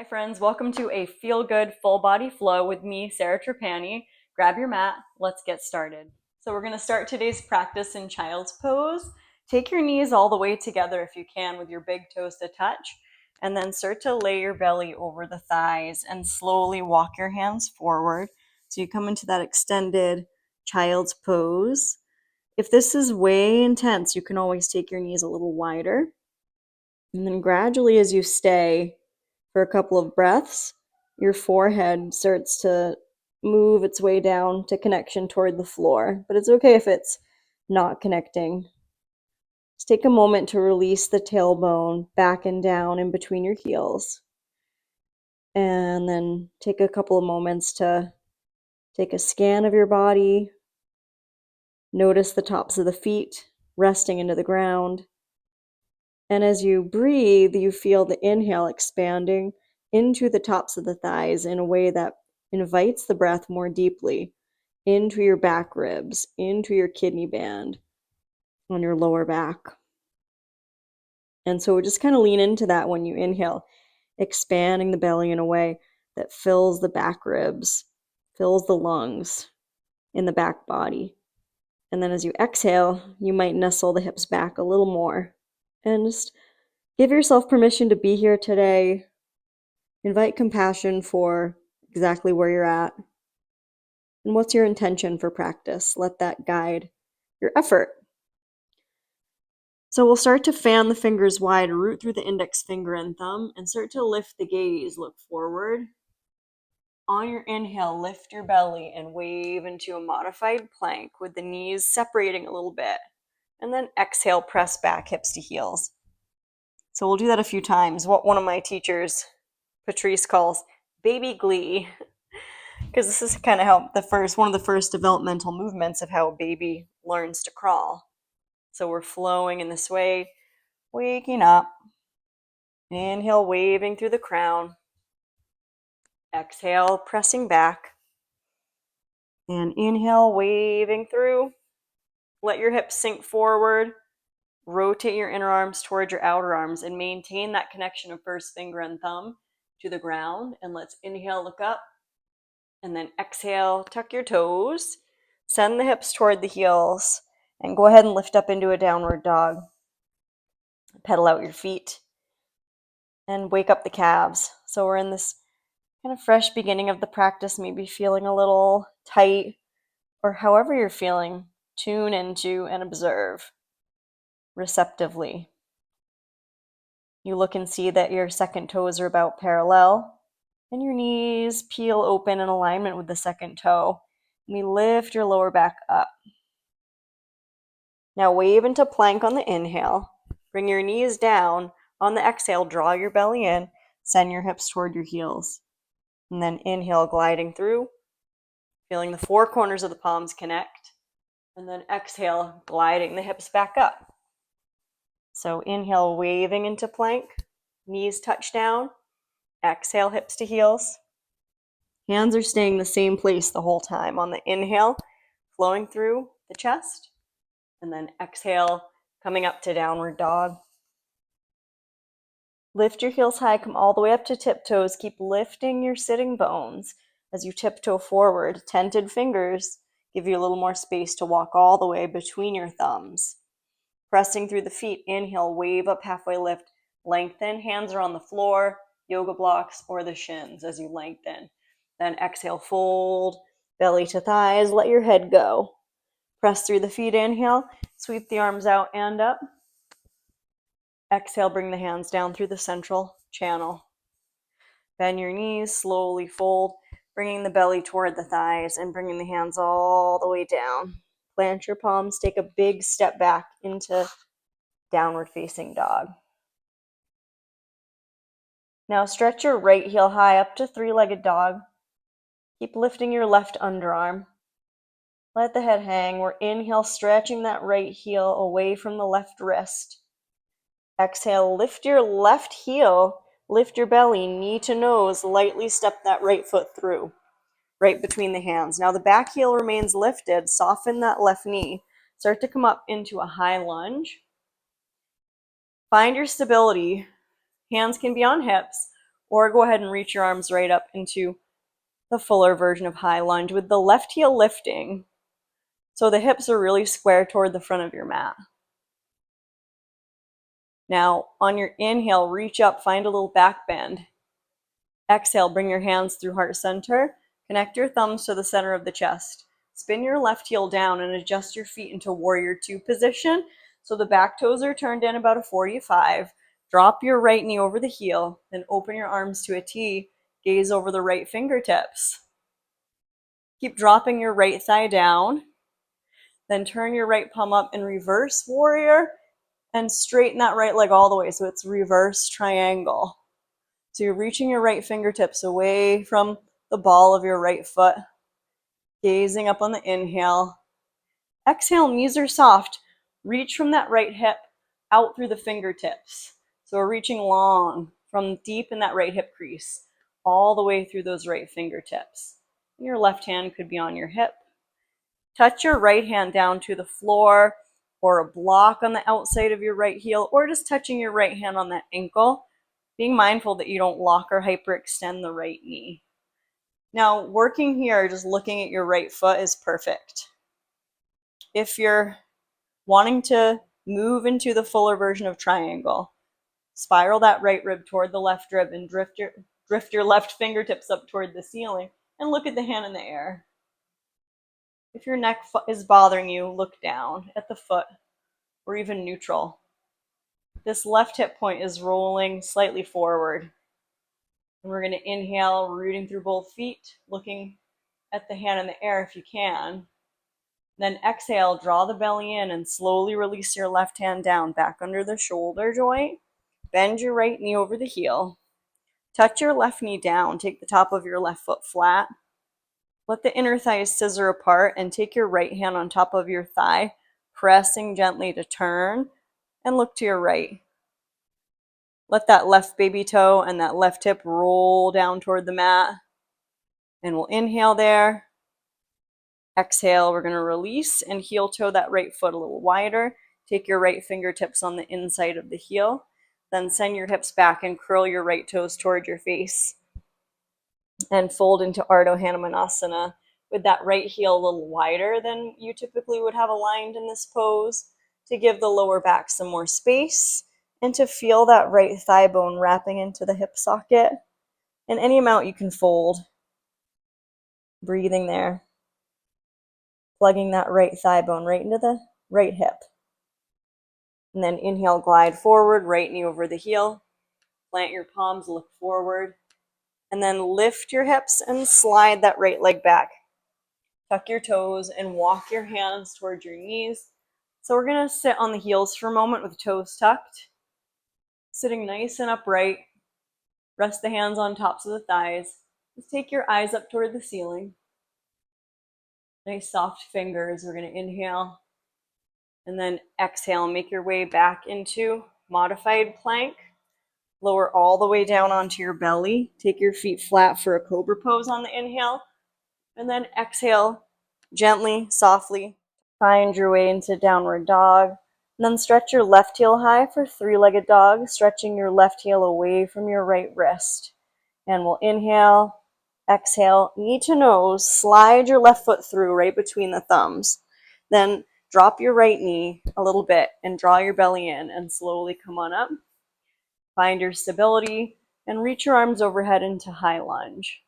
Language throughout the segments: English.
Hi friends, welcome to a feel-good full body flow with me, Sarah Trapani. Grab your mat, let's get started. So we're going to start today's practice in child's pose. Take your knees all the way together if you can with your big toes to touch, and then start to lay your belly over the thighs and slowly walk your hands forward. So you come into that extended child's pose. If this is way intense, you can always take your knees a little wider. And then gradually as you stay, for a couple of breaths, your forehead starts to move its way down to connection toward the floor. But it's okay if it's not connecting. Just take a moment to release the tailbone back and down in between your heels. And then take a couple of moments to take a scan of your body. Notice the tops of the feet resting into the ground. And as you breathe, you feel the inhale expanding into the tops of the thighs in a way that invites the breath more deeply into your back ribs, into your kidney band, on your lower back. And so just kind of lean into that when you inhale, expanding the belly in a way that fills the back ribs, fills the lungs in the back body. And then as you exhale, you might nestle the hips back a little more and just give yourself permission to be here today. Invite compassion for exactly where you're at. And what's your intention for practice? Let that guide your effort. So we'll start to fan the fingers wide, root through the index finger and thumb, and start to lift the gaze, look forward. On your inhale, lift your belly and wave into a modified plank with the knees separating a little bit. And then exhale, press back, hips to heels. So we'll do that a few times. What one of my teachers, Patrice, calls baby glee, because this is kind of how one of the first developmental movements of how a baby learns to crawl. So we're flowing in this way, waking up. Inhale, waving through the crown. Exhale, pressing back. And inhale, waving through. Let your hips sink forward. Rotate your inner arms towards your outer arms and maintain that connection of first finger and thumb to the ground. And let's inhale, look up. And then exhale, tuck your toes. Send the hips toward the heels. And go ahead and lift up into a downward dog. Pedal out your feet. And wake up the calves. So we're in this kind of fresh beginning of the practice, maybe feeling a little tight, or however you're feeling, tune into and observe receptively. You look and see that your second toes are about parallel, and your knees peel open in alignment with the second toe. And we lift your lower back up. Now wave into plank on the inhale. Bring your knees down. On the exhale, draw your belly in. Send your hips toward your heels. And then inhale, gliding through. Feeling the four corners of the palms connect. And then exhale, gliding the hips back up. So inhale, waving into plank. Knees touch down. Exhale, hips to heels. Hands are staying the same place the whole time. On the inhale, flowing through the chest. And then exhale, coming up to downward dog. Lift your heels high, come all the way up to tiptoes. Keep lifting your sitting bones as you tiptoe forward. Tented fingers give you a little more space to walk all the way between your thumbs. Pressing through the feet, inhale, wave up, halfway lift, lengthen. Hands are on the floor, yoga blocks, or the shins as you lengthen. Then exhale, fold, belly to thighs, let your head go. Press through the feet, inhale, sweep the arms out and up. Exhale, bring the hands down through the central channel. Bend your knees, slowly fold, bringing the belly toward the thighs and bringing the hands all the way down. Plant your palms, take a big step back into downward facing dog. Now stretch your right heel high up to three-legged dog. Keep lifting your left underarm. Let the head hang. We're inhale, stretching that right heel away from the left wrist. Exhale, lift your left heel, lift your belly, knee to nose, lightly step that right foot through, right between the hands. Now the back heel remains lifted, soften that left knee. Start to come up into a high lunge. Find your stability. Hands can be on hips, Or go ahead and reach your arms right up into the fuller version of high lunge with the left heel lifting. So the hips are really square toward the front of your mat. Now, on your inhale, reach up, find a little back bend. Exhale, bring your hands through heart center. Connect your thumbs to the center of the chest. Spin your left heel down and adjust your feet into warrior two position. So the back toes are turned in about a 45. Drop your right knee over the heel, then open your arms to a T. Gaze over the right fingertips. Keep dropping your right thigh down. Then turn your right palm up in reverse warrior and straighten that right leg all the way so it's reverse triangle. So you're reaching your right fingertips away from the ball of your right foot, gazing up on the inhale. Exhale, knees are soft. Reach from that right hip out through the fingertips. So we're reaching long from deep in that right hip crease, all the way through those right fingertips. Your left hand could be on your hip. Touch your right hand down to the floor or a block on the outside of your right heel, or just touching your right hand on that ankle, being mindful that you don't lock or hyperextend the right knee. Now, working here, just looking at your right foot is perfect. If you're wanting to move into the fuller version of triangle, spiral that right rib toward the left rib and drift your left fingertips up toward the ceiling and look at the hand in the air. If your neck is bothering you, look down at the foot or even neutral. This left hip point is rolling slightly forward. And we're going to inhale, rooting through both feet, looking at the hand in the air if you can. Then exhale, draw the belly in and slowly release your left hand down back under the shoulder joint. Bend your right knee over the heel. Touch your left knee down. Take the top of your left foot flat. Let the inner thighs scissor apart and take your right hand on top of your thigh, pressing gently to turn and look to your right. Let that left baby toe and that left hip roll down toward the mat. And we'll inhale there. Exhale, we're going to release and heel toe that right foot a little wider. Take your right fingertips on the inside of the heel. Then send your hips back and curl your right toes toward your face. And fold into Ardha Hanumanasana with that right heel a little wider than you typically would have aligned in this pose to give the lower back some more space and to feel that right thigh bone wrapping into the hip socket. And any amount you can fold. Breathing there. Plugging that right thigh bone right into the right hip. And then inhale, glide forward, right knee over the heel. Plant your palms, look forward. And then lift your hips and slide that right leg back. Tuck your toes and walk your hands towards your knees. So we're going to sit on the heels for a moment with toes tucked. Sitting nice and upright. Rest the hands on tops of the thighs. Just take your eyes up toward the ceiling. Nice soft fingers. We're going to inhale. And then exhale, make your way back into modified plank. Lower all the way down onto your belly. Take your feet flat for a cobra pose on the inhale. And then exhale, gently, softly. Find your way into downward dog. And then stretch your left heel high for three-legged dog, stretching your left heel away from your right wrist. And we'll inhale, exhale, knee to nose, slide your left foot through right between the thumbs. Then drop your right knee a little bit and draw your belly in and slowly come on up. Find your stability and reach your arms overhead into high lunge.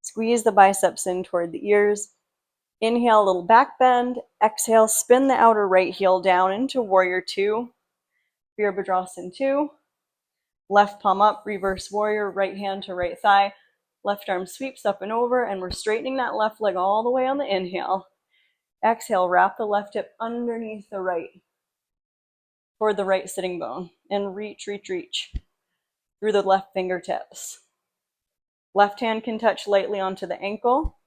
Squeeze the biceps in toward the ears. Inhale, a little back bend. Exhale, spin the outer right heel down into warrior two. Virabhadrasana 2. Left palm up, reverse warrior, right hand to right thigh. Left arm sweeps up and over, and we're straightening that left leg all the way on the inhale. Exhale, wrap the left hip underneath the right toward the right sitting bone. And reach, reach, reach through the left fingertips. Left hand can touch lightly onto the ankle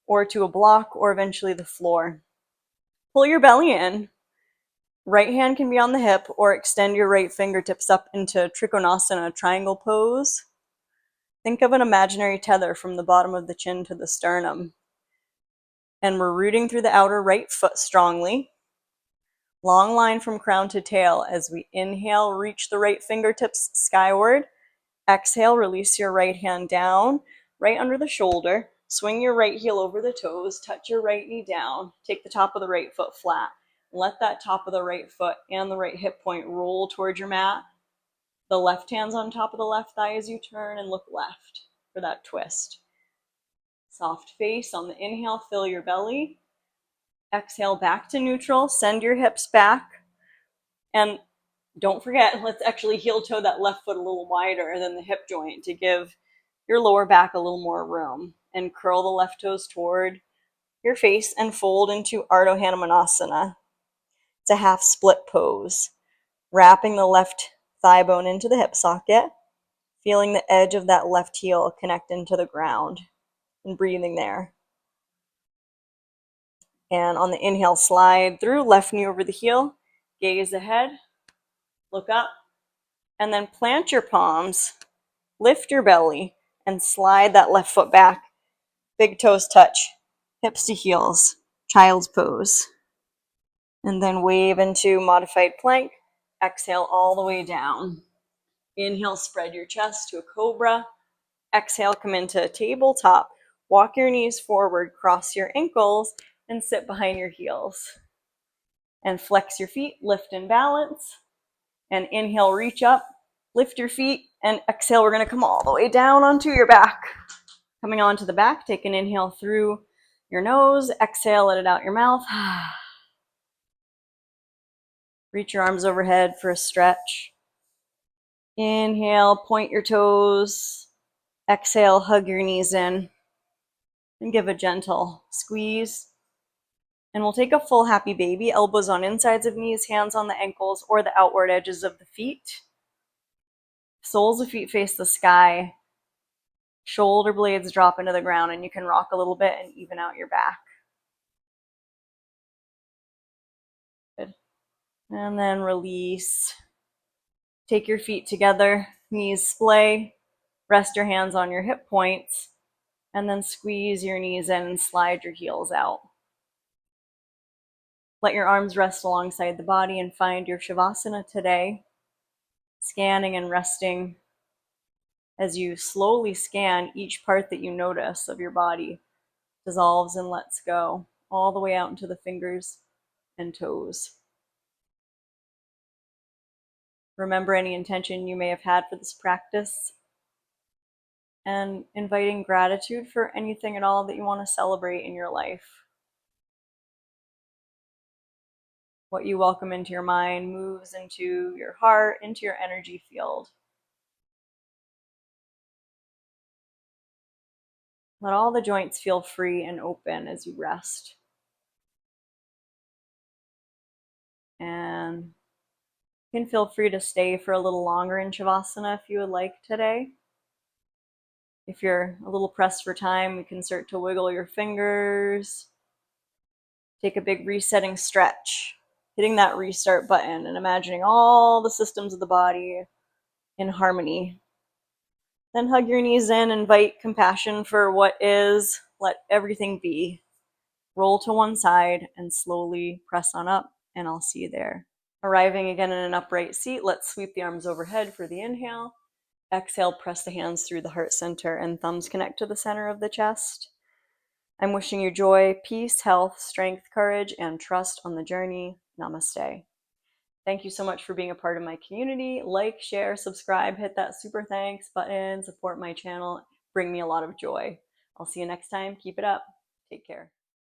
or to a block or eventually the floor. Pull your belly in. Right hand can be on the hip or extend your right fingertips up into Trikonasana, triangle pose. Think of an imaginary tether from the bottom of the chin to the sternum. And we're rooting through the outer right foot strongly. Long line from crown to tail as we inhale, reach the right fingertips skyward. Exhale, release your right hand down, right under the shoulder. Swing your right heel over the toes, touch your right knee down, take the top of the right foot flat. Let that top of the right foot and the right hip point roll towards your mat. The left hand's on top of the left thigh as you turn and look left for that twist. Soft face on the inhale, fill your belly. Exhale, back to neutral. Send your hips back. And don't forget, let's actually heel toe that left foot a little wider than the hip joint to give your lower back a little more room. And curl the left toes toward your face and fold into Ardha Hanumanasana. It's a half split pose. Wrapping the left thigh bone into the hip socket, feeling the edge of that left heel connect into the ground and breathing there. And on the inhale, slide through, left knee over the heel, gaze ahead, look up, and then plant your palms, lift your belly, and slide that left foot back. Big toes touch, hips to heels, child's pose. And then wave into modified plank. Exhale all the way down. Inhale, spread your chest to a cobra. Exhale, come into tabletop. Walk your knees forward, cross your ankles, and sit behind your heels. And flex your feet, lift and balance. And inhale, reach up, lift your feet, and exhale, we're gonna come all the way down onto your back. Coming onto the back, take an inhale through your nose, exhale, let it out your mouth. Reach your arms overhead for a stretch. Inhale, point your toes. Exhale, hug your knees in. And give a gentle squeeze. And we'll take a full happy baby, elbows on insides of knees, hands on the ankles or the outward edges of the feet. Soles of feet face the sky. Shoulder blades drop into the ground, and you can rock a little bit and even out your back. Good. And then release. Take your feet together, knees splay. Rest your hands on your hip points, and then squeeze your knees in and slide your heels out. Let your arms rest alongside the body and find your Shavasana today. Scanning and resting as you slowly scan each part that you notice of your body, dissolves and lets go, all the way out into the fingers and toes. Remember any intention you may have had for this practice, and inviting gratitude for anything at all that you want to celebrate in your life. What you welcome into your mind moves into your heart, into your energy field. Let all the joints feel free and open as you rest. And you can feel free to stay for a little longer in Shavasana if you would like today. If you're a little pressed for time, you can start to wiggle your fingers. Take a big resetting stretch, hitting that restart button and imagining all the systems of the body in harmony. Then hug your knees in, invite compassion for what is, let everything be. Roll to one side and slowly press on up, and I'll see you there. Arriving again in an upright seat, let's sweep the arms overhead for the inhale. Exhale, press the hands through the heart center and thumbs connect to the center of the chest. I'm wishing you joy, peace, health, strength, courage, and trust on the journey. Namaste. Thank you so much for being a part of my community. Like, share, subscribe, hit that super thanks button, support my channel, bring me a lot of joy. I'll see you next time. Keep it up. Take care.